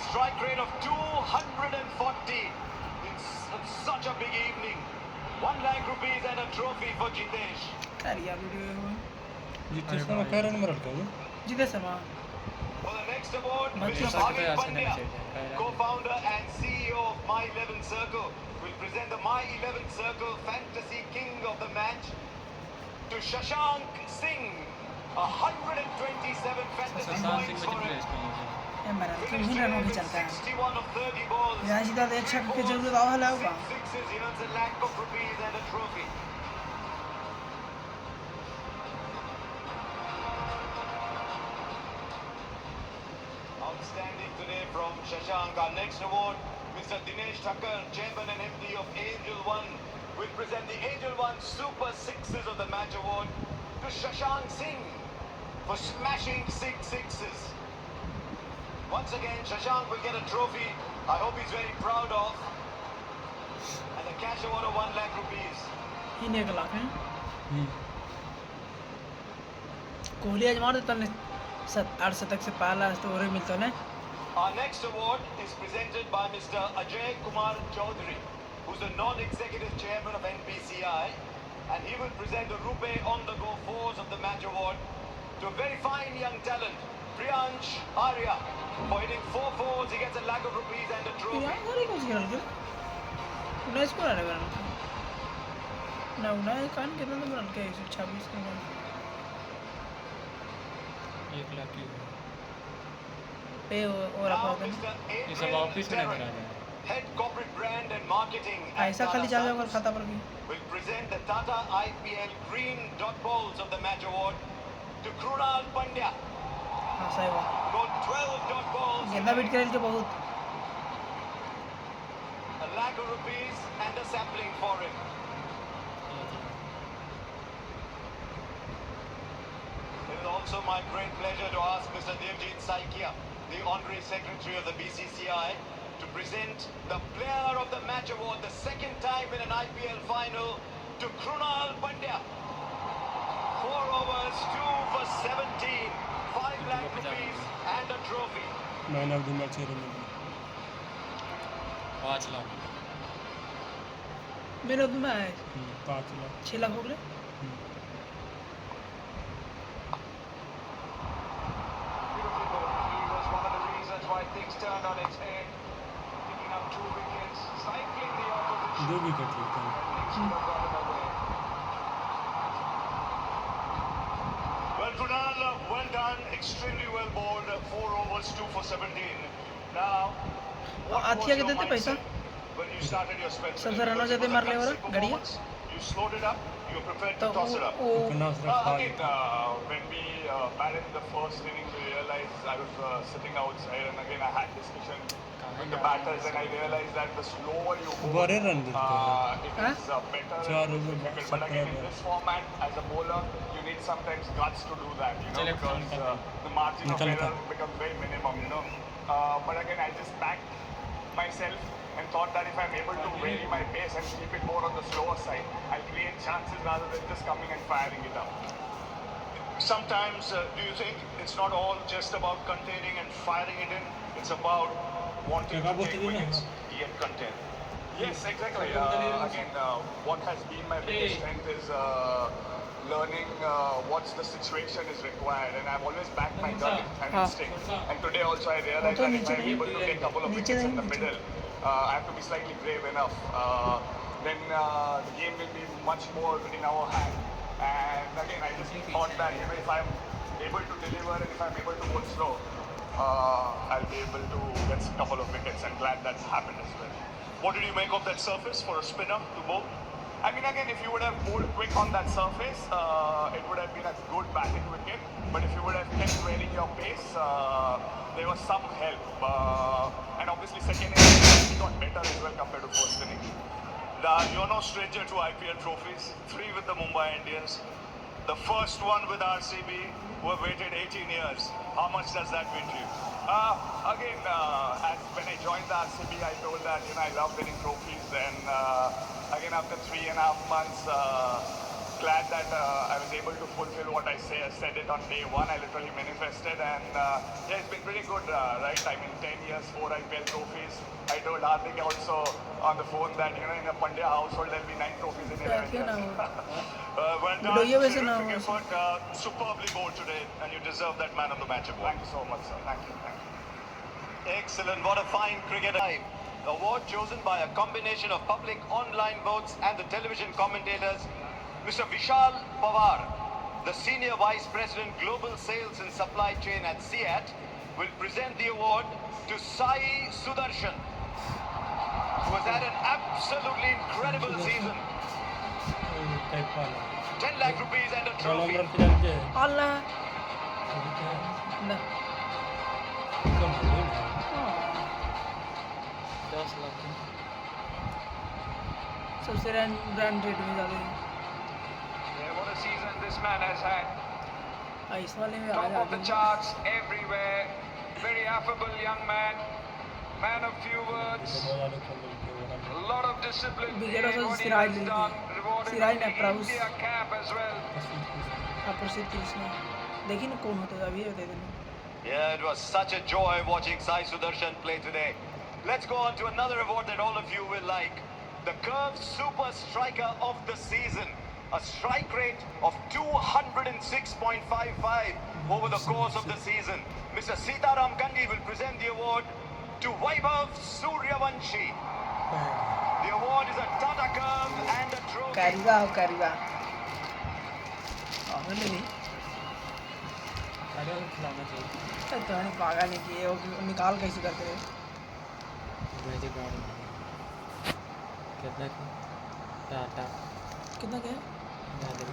strike rate of 240 in such a big evening. 1 lakh rupees and a trophy for Jitesh. करिया video Jitesh Sharma कह रहे number रखा है Jitesh Sharma For the next award, Bhagwan Mr. Sir Bhagwan Pandya, co-founder and CEO of My 11 Circle, will present the My 11 Circle Fantasy King of the match to Shashank Singh. 127 fantasy points for him. मेरा तो Finished ही today रनों की with चलता है 61 of 30 balls. यहाँ सीधा एक shot की जरूरत आ है होगा 6 sixes, he earns a lakh of rupees and a trophy. Outstanding today from Shashank. Our next award, Mr. Dinesh Thakkar, Chairman and MD of Angel One, will present the Angel One Super Sixes of the Match Award to Shashank Singh for smashing 6 sixes. Once again, Shashank will get a trophy. I hope he's very proud of. And a cash award of 1 lakh rupees. ही नहीं कला है कोहली आज मार देता ने 8 शतक से पहला तो और मिलता है Our next award is presented by Mr. Ajay Kumar Chaudhary, who's the non-executive chairman of NPCI, and he will present the Rupe On The Go Fours of the Match Award to a very fine young talent, Priyansh Arya. For hitting 4 fours, he gets a lakh of rupees and a trophy. यार और कुछ खेल के उन्हें इसको आने वाला ना उन्हें कान कितना तो रन के 126 के बाद 1 लाख की पे और Now, अपन Mr. ये सब Adrian ऑफिस में Terran, नजर आ रहा है head corporate brand and marketing at ऐसा Tata खाली जाएगा Sons, अगर खाता पर भी will present the Tata IPL Green Dot Balls of the Match Award to Krunal Pandya. हाँ सही बात Got 12 dot balls, गेंदा बीट कर के बहुत a lakh of rupees and a sapling for him. It is also my great pleasure to ask Mr. Devjit Saikia, the Honorary Secretary of the BCCI, to present the Player of the Match Award, the second time in an IPL final, to Krunal Pandya. 4 overs, 2 for 17, 5 lakh rupees and a trophy. Man of the match है run 5 lakh मेरे तो मैं 5 लाख 6 लाख हो गए Beautiful ball. He was one of the reasons why things turned on its head. Picking up 2 wickets, stifling the opposition. 2 wicket लेता है Things could have gotten away. Well, Kunal, well done. Extremely well bowled. 4 overs, 2 for 17. Now, what आज was क्या your कहते थे पैसा mindset when you started your spell? सबसे रनों जाते मार ले और गड़िया You slowed it up. You were prepared तो to toss it up. वो अपना सिर्फ Again, when we batted in the first inning, we realized I was sitting outside, and again I had discussion with the batters, and I realized that the slower you go, बड़े run देते हैं it Huh? is better. चार and over difficult. back But again, in से this format, as a bowler, you need sometimes guts to do that, you know, चले, because निकल, the margin of निकल, error निकल। becomes very minimum, you know. But again, I just backed myself and thought that if I'm able to vary my pace and keep it more on the slower side, I'll create chances rather than just coming and firing it up. Sometimes, do you think it's not all just about containing and firing it in? It's about wanting to take wickets, yet contain. Yes, exactly. Again, what has been my biggest strength is learning what's the situation is required, and I've always backed my gut and instinct. And today also I realized that if I'm able to take a couple of wickets in the middle, I have to be slightly brave enough. Then the game will be much more in our hand. And again, I just thought that if I'm able to deliver and if I'm able to bowl slow, I'll be able to get a couple of wickets, and glad that's happened as well. What did you make of that surface for a spinner to bowl? I mean, again, if you would have bowled quick on that surface, it would have been a good batting wicket. But if you would have kept varying your pace, there was some help. And obviously, second innings got better as well compared to first innings. You're no stranger to IPL trophies. 3 with the Mumbai Indians. The first one with RCB, who have waited 18 years. How much does that mean to you? Again, as when I joined the RCB, I told that I love winning trophies. And again, after 3.5 months, glad that I was able to fulfill what I said it on day one. I literally manifested, and yeah, it's been pretty good, right? I mean, 10 years, 4 IPL trophies. I told Hardik also on the phone that, you know, in a Pandya household, there'll be 9 trophies in 11 क्या years. नाम है? Well done, Video वैसे नाम Terrific है। effort, superbly bowled today, and you deserve that man of the match award. Thank you so much, sir. Thank you. Excellent, what a fine cricket award chosen by a combination of public online votes and the television commentators. Mr. Vishal Pawar, the Senior Vice President Global Sales and Supply Chain at CEAT, will present the award to Sai Sudarshan, who has had an absolutely incredible season. Type वाला 10 lakh rupees and a roll trophy. Number फिलहाल के अल्लाह ना कम है हाँ 10 लाख सबसे run rate में ज़्यादा है। Yeah, what a season this man has had. इस वाले में आ Top of the जाते charts everywhere. Very affable young man. Man of few words. A lot of discipline Wicket in also what he Siraj has did. done. Rewarded Siraj with ने the Pravus। India cap as well. प्रसिद्ध कृष्ण देखिए ना कौन होता है अभी बता देना। Yeah, it was such a joy watching Sai Sudarshan play today. Let's go on to another award that all of you will like. The Curve Super Striker of the Season. A strike rate of 206.55 over the course of the season. Mr. Sitaram Gandhi will present the award to Vaibhav Suryavanshi. The award is a Tata Curve and a trophy. करीबा और नहीं अरे खिलाना चाहिए तो हमें पागा नहीं किए वो निकाल कैसे करते रहे भेजे गाड़ी कितना की टाटा कितना क्या याद है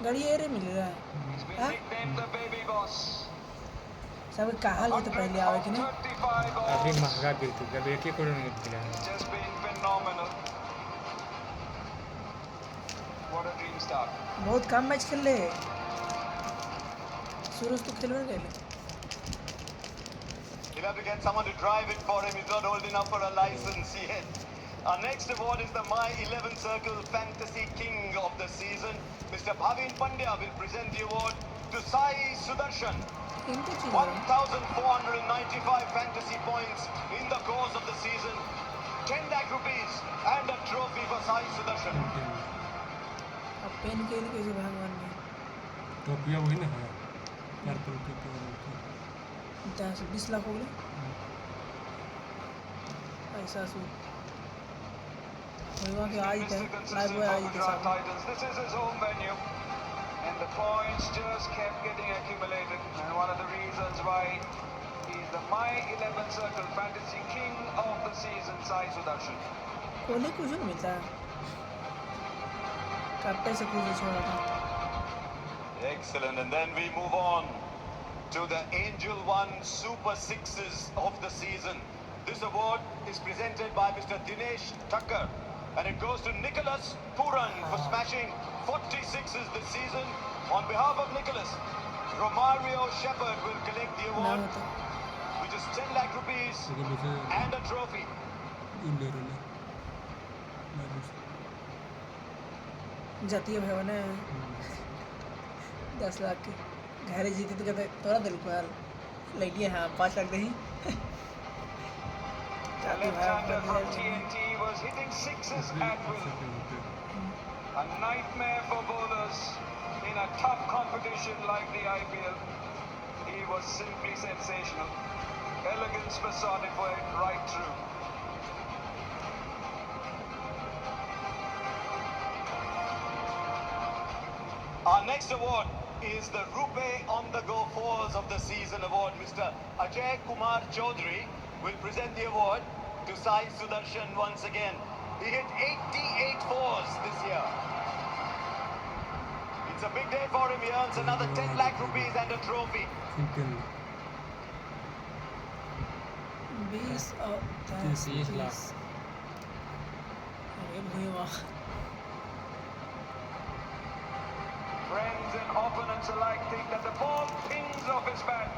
गाड़ी ये रे मिल रहा है He's been हाँ? nicknamed the baby boss. सब कहा ले तो पहले आवे कि नहीं 135 अभी balls. महंगा गिरती कभी एक ही करोड़ मिलती है Just been phenomenal. What a dream start. बहुत कम मैच खेल ले सूरज तो खेल रहे ले You'll have to get someone to drive it for him. He's not old enough for a license yet. Our next award is the My 11 Circle Fantasy King of the season. Mr. Bhavin Pandya will present the award to Sai Sudarshan. इनको चीज़ 1,495 fantasy points in the course of the season. 10 lakh rupees and a trophy for Sai Sudarshan. अब pen के लिए कैसे भगवान ने टोपिया वही ना है पर्पल टोपिया 20 लाख हो गए ऐसा सूट वही वहाँ के आज थे Mr. Live Consistent boy for आज थे Gujarat साहब Titans. This is his home venue. And the points just kept getting accumulated. And one of the reasons why he's the My 11 Circle Fantasy King of the season, Sai Sudarshan. Kohli कुछ नहीं मिलता है captain से कुछ छोड़ा था Excellent. And then we move on to the Angel One Super Sixes of the season. This award is presented by Mr. Dinesh Thakkar. And it goes to Nicholas Puran for smashing 46s this season. On behalf of Nicholas, Romario Shepherd will collect the ना award, होता which is 10 lakh rupees लेकिन मुझे and a trophy. India रोले जाती है भवन है 10 लाख की घर जीती तो कहते थोड़ा दिल को यार लगी हाँ 5 लाख दही The left-hander from TNT was hitting sixes at will. A nightmare for bowlers in a tough competition like the IPL. He was simply sensational. Elegance personified right through. Our next award is the Rupe on the Go Fours of the Season award. Mr. Ajay Kumar Chaudhary will present the award to Sai Sudarshan once again. He hit 88 fours this year. It's a big day for him. He earns another 10 lakh rupees and a trophy. Simple 20 और 30 लाख। अरे भाई वाह Friends and opponents alike think that the ball pings off his bat.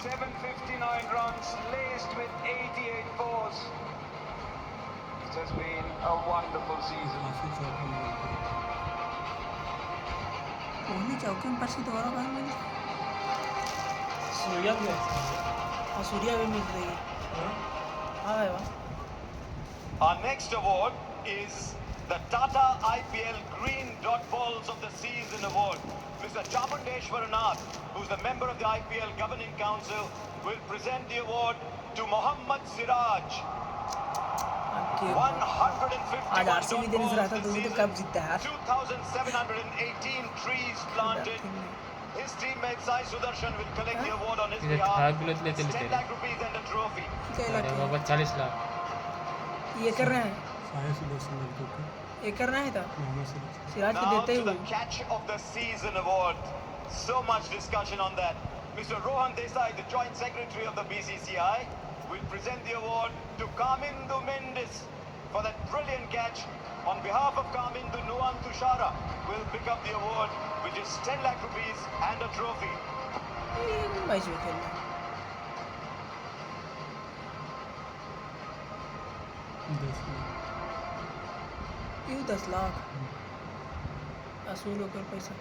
759 runs laced with 88 fours. It has been a wonderful season. काफी चौका मारा कोहली चौके में परसी दोबारा भाई मिल सूर्या भी है और सूर्या भी मिल रही है हाँ भाई वाह Our next award is the Tata IPL Green Dot Balls of the Season Award. Mr. Chamundeshwaranath, who's the member of the IPL Governing Council, will present the award to Mohammad Siraj. आज RCB देने से रहा था तो कब जीतता है यार 2,718 trees planted. His teammate Sai Sudarshan will collect the award on his इधर behalf. भाग भी लेते 10 lakh rupees and a trophy. क्या अरे लगता बाबा 40 लाख है ये कर रहे हैं साहे सुदर्शन लड़कों को ये कर रहे हैं था मोहम्मद सिराज सिराज को Now देते to he the catch of the season award. So much discussion on that. Mr. Rohan Desai, the Joint Secretary of the BCCI, will present the award to Kamindu Mendis for that brilliant catch. On behalf of Kamindu, Nuan Tushara will pick up the award, which is 10 lakh rupees and a trophy. ये match में खेलना है 10 लाख असूल होकर पैसा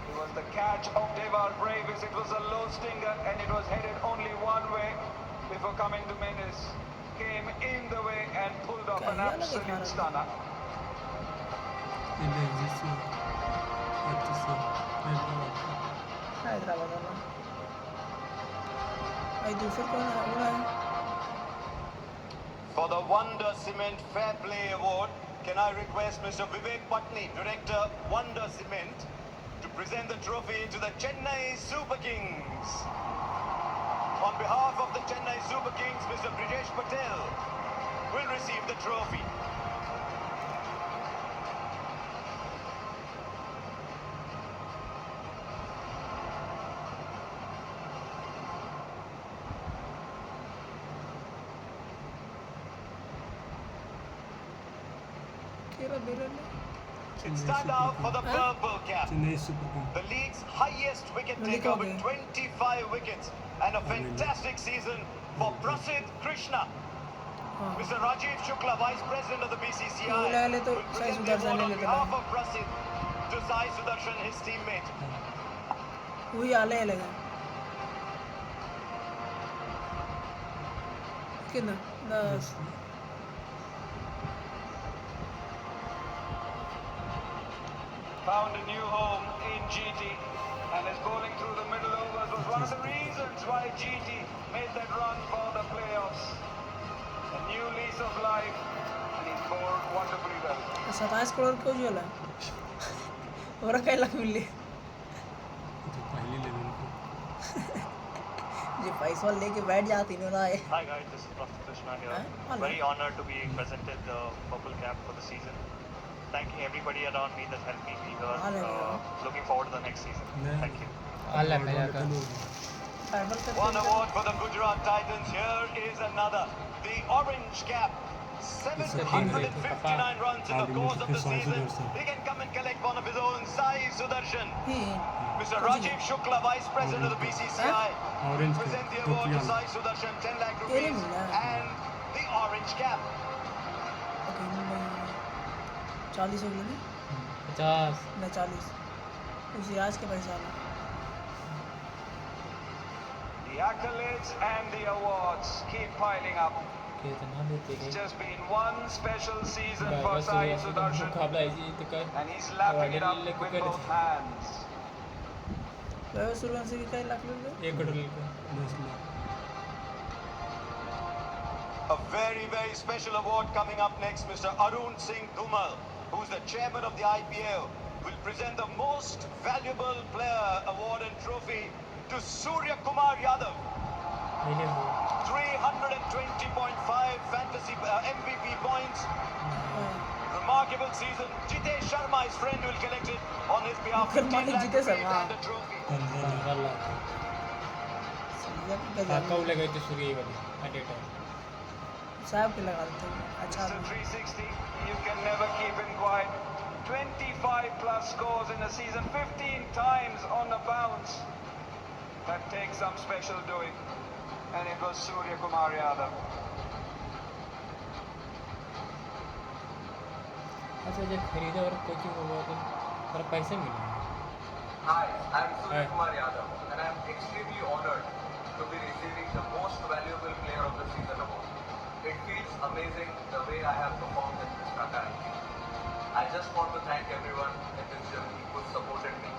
It was the catch of Devar Bravis. It was a low stinger and it was headed only one way before coming to Mendes. Came in the way and pulled off an absolute stunner. इन्हें जिससे अच्छे से हैदराबाद वाला भाई दूसरा कौन है वो है For the Wonder Cement Fair Play Award, can I request Mr. Vivek Patni, Director, Wonder Cement, to present the trophy to the Chennai Super Kings. On behalf of the Chennai Super Kings, Mr. Brijesh Patel will receive the trophy. केरा barrel It's time now for the purple cap. Chennai super king The league's highest wicket Really taker good, with eh? 25 wickets and a fantastic season for Prasidh Krishna. हाँ Mr. Rajiv Shukla, Vice President of the BCCI, ले ले तो will Sai present the Sudarshan award ले on लेते behalf हैं of Prasidh to Sai Sudarshan, his teammate. वही आले लगा कितना 10 Found a new home in GT and his bowling through the middle overs was one of the reasons why GT made that run for the playoffs. A new lease of life and he's bowled wonderfully well. 27 crore क्यों जोला और काय लाख मिले जो पहली level को जो पैसा लेके बैठ जाती ना राय Hi guys, this is Prasidh Krishna here. Hello. Very honored to be presented the purple cap for the season. Thanking everybody around me that helped me be here. Hello. Looking forward to the next season. Thank you. अल्लाह भैया का fibre का One award for the Gujarat Titans. Here is another. The orange cap. 759 runs in the course of the season. He can come and collect one of his own. Sai Sudarshan. He Mr. Rajiv Shukla, Vice President of the BCCI, Orange will present the cap, award to Topian. Sai Sudarshan, 10 lakh Ele rupees, mila. and the orange cap. Okay 40 हो गए ना 50 मैं 40 उसी आज के पैसा आना The accolades and the awards keep piling up. कितना देते It's हैं just been one special season for बस Sai ये Sudarshan मुकाबला इसी तो कर and he's lapping it up with both hands. वह सुरवन से भी कई लाख ले लो 1 करोड़ का 10 lakh A very, very special award coming up next. Mr. Arun Singh Dhumal, who's the chairman of the IPL, will present the Most Valuable Player Award and trophy to Surya Kumar Yadav. मैंने वो 320.5 fantasy MVP points. Remarkable season. Jitesh Sharma, his friend, will collect it on his behalf. Mukher 15 Malik lakh Jitesh rupees Sharma. and a trophy. 15 lakh 15 lakh समझा कि हाँ गजब कब लगे थे सूर्य वाले एट ए टाइम साहब के लगा देते हैं अच्छा Mr. 360, you can never keep him quiet. 25 plus scores in a season, 15 times on the bounce. That takes some special doing. And it was Surya Kumar Yadav. अच्छा जब खरीदा और कोचिंग हुआ तो थोड़ा पैसे मिला Hi, I'm Hi. Surya Kumar Yadav, and I'm extremely honored to be receiving the Most Valuable Player of the Season award. It feels amazing the way I have performed in this fraternity. I just want to thank everyone in this journey who supported me,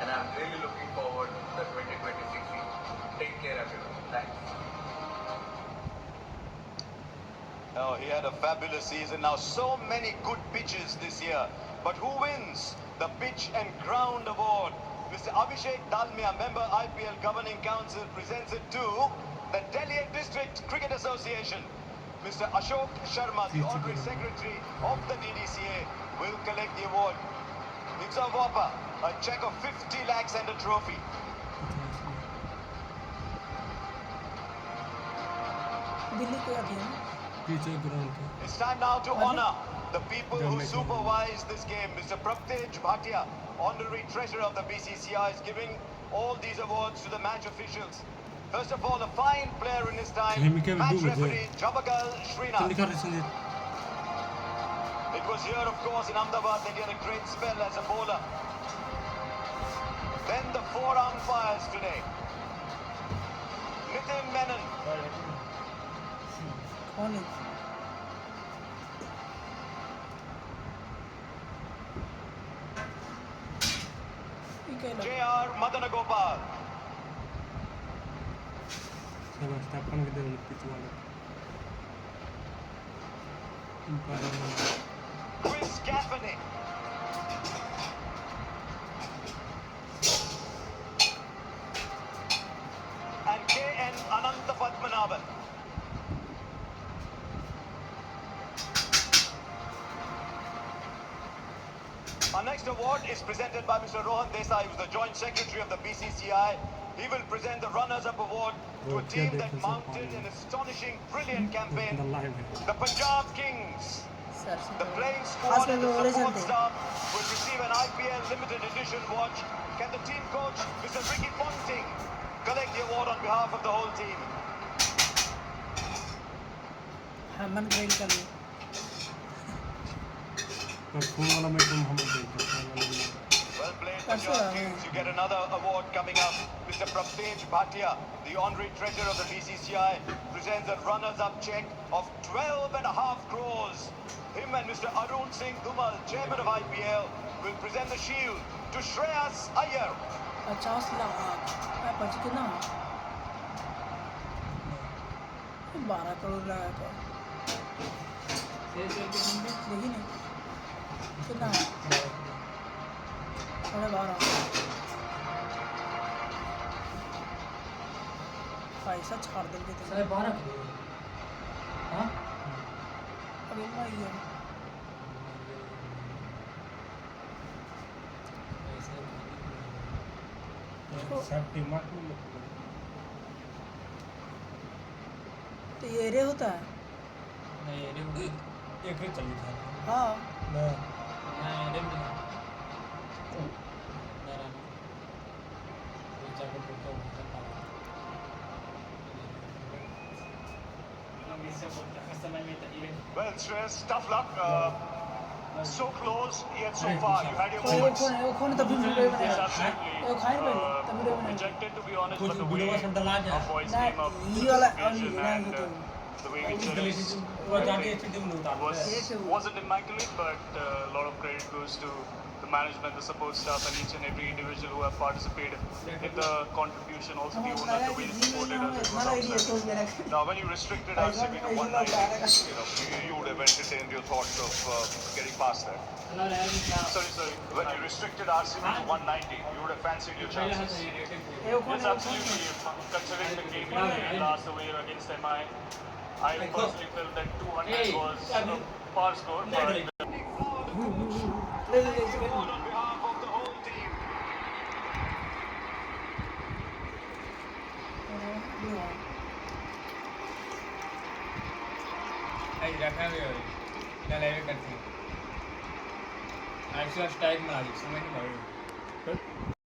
and I'm really looking forward to the 2026 season. Take care, everyone. Thanks. Oh, he had a fabulous season. Now, so many good pitches this year. But who wins the Pitch and Ground Award? Mr. Abhishek Dalmia, member IPL Governing Council, presents it to the Delhi District Cricket Association. Mr. Ashok Sharma, the Honorary Secretary of the DDCA, will collect the award. It's a whopper, a check of 50 lakhs and a trophy. Delhi को आती है ना पीछे ground के It's time now to honor the people who Damage. supervise this game. Mr. Praptej Bhatia, Honorary Treasurer of the BCCI, is giving all these awards to the match officials. First of all, a fine player in his time, Let me give match you a referee Jabagal चल Srinath. निकाल रे Sanjeet It was here, of course, in Ahmedabad that he had a great spell as a bowler. Then the four umpires today. Nitin Menon, कौन है ये क्या लगा J.R. Madanagopal, सब स्थापन के दे पीछे वाले umpire Chris Gaffney, and K.N. Ananthapadmanabhan. Our next award is presented by Mr. Rohan Desai, who's the Joint Secretary of the BCCI. He will present the Runners-Up Award to a team that mounted an astonishing, brilliant campaign, the live है the Punjab Kings. Sir से The playing खास squad में and the वो origin support थे staff will receive an IPL limited edition watch. Can the team coach, Mr. Ricky Ponting, collect the award on behalf of the whole team? हाँ मन grade कर लो पर phone वाला मैं तुम हम देखते हैं Well played, That's Punjab all, Kings. yeah. You get another award coming up. Mr. Praptej Bhatia, the honorary treasurer of the BCCI, presents a runners-up check of 12.5 crores. Him and Mr. Arun Singh Dhumal, chairman of IPL, will present the shield to Shreyas Iyer. 50 lakh मैं बच कितना 12 करोड़ लगा था देखी नहीं कितना है 12.5 पैसा छाड़ देंगे तो 12.5 हाँ अभी ना ये सब टीम तो ये एरिया होता है नहीं अरे वो एक ही चली था हाँ मैं नहीं अरे मिला मेरा वो जाकर फोटो उठा हम इससे बोलते हैं समय में तो ये Well, Shreyas, tough luck. So close, yet so far. You had your वो moments. कौन तभी वीडियो Yes, बनाया absolutely. वो खाए पहले तब वीडियो बनाया Rejected, to be honest, कुछ but the वीडियो way का संदल आ our जाए boys ना came up ये वाला to और the ये occasion ना and ये तो the way we इस गली से chose वो जाके अच्छी टीम उतार wasn't immaculate, but a lot of credit goes to the management, the support staff, and each and every individual who have participated in the contribution. Also, the owner, the way they supported us, it was हमारा area outstanding. तो मेरा Now, when you restricted RCB to 190, you would have entertained your thoughts of getting past that. Sorry. When you restricted RCB to 190, you would have fancied your chances. Yes, absolutely. Considering the game we played last away against MI, I personally felt that 200 was a par score, but Award on behalf of the whole team. आज रखा हुआ है ना live करते हैं आज strike मार दी समझ नहीं पड़ रही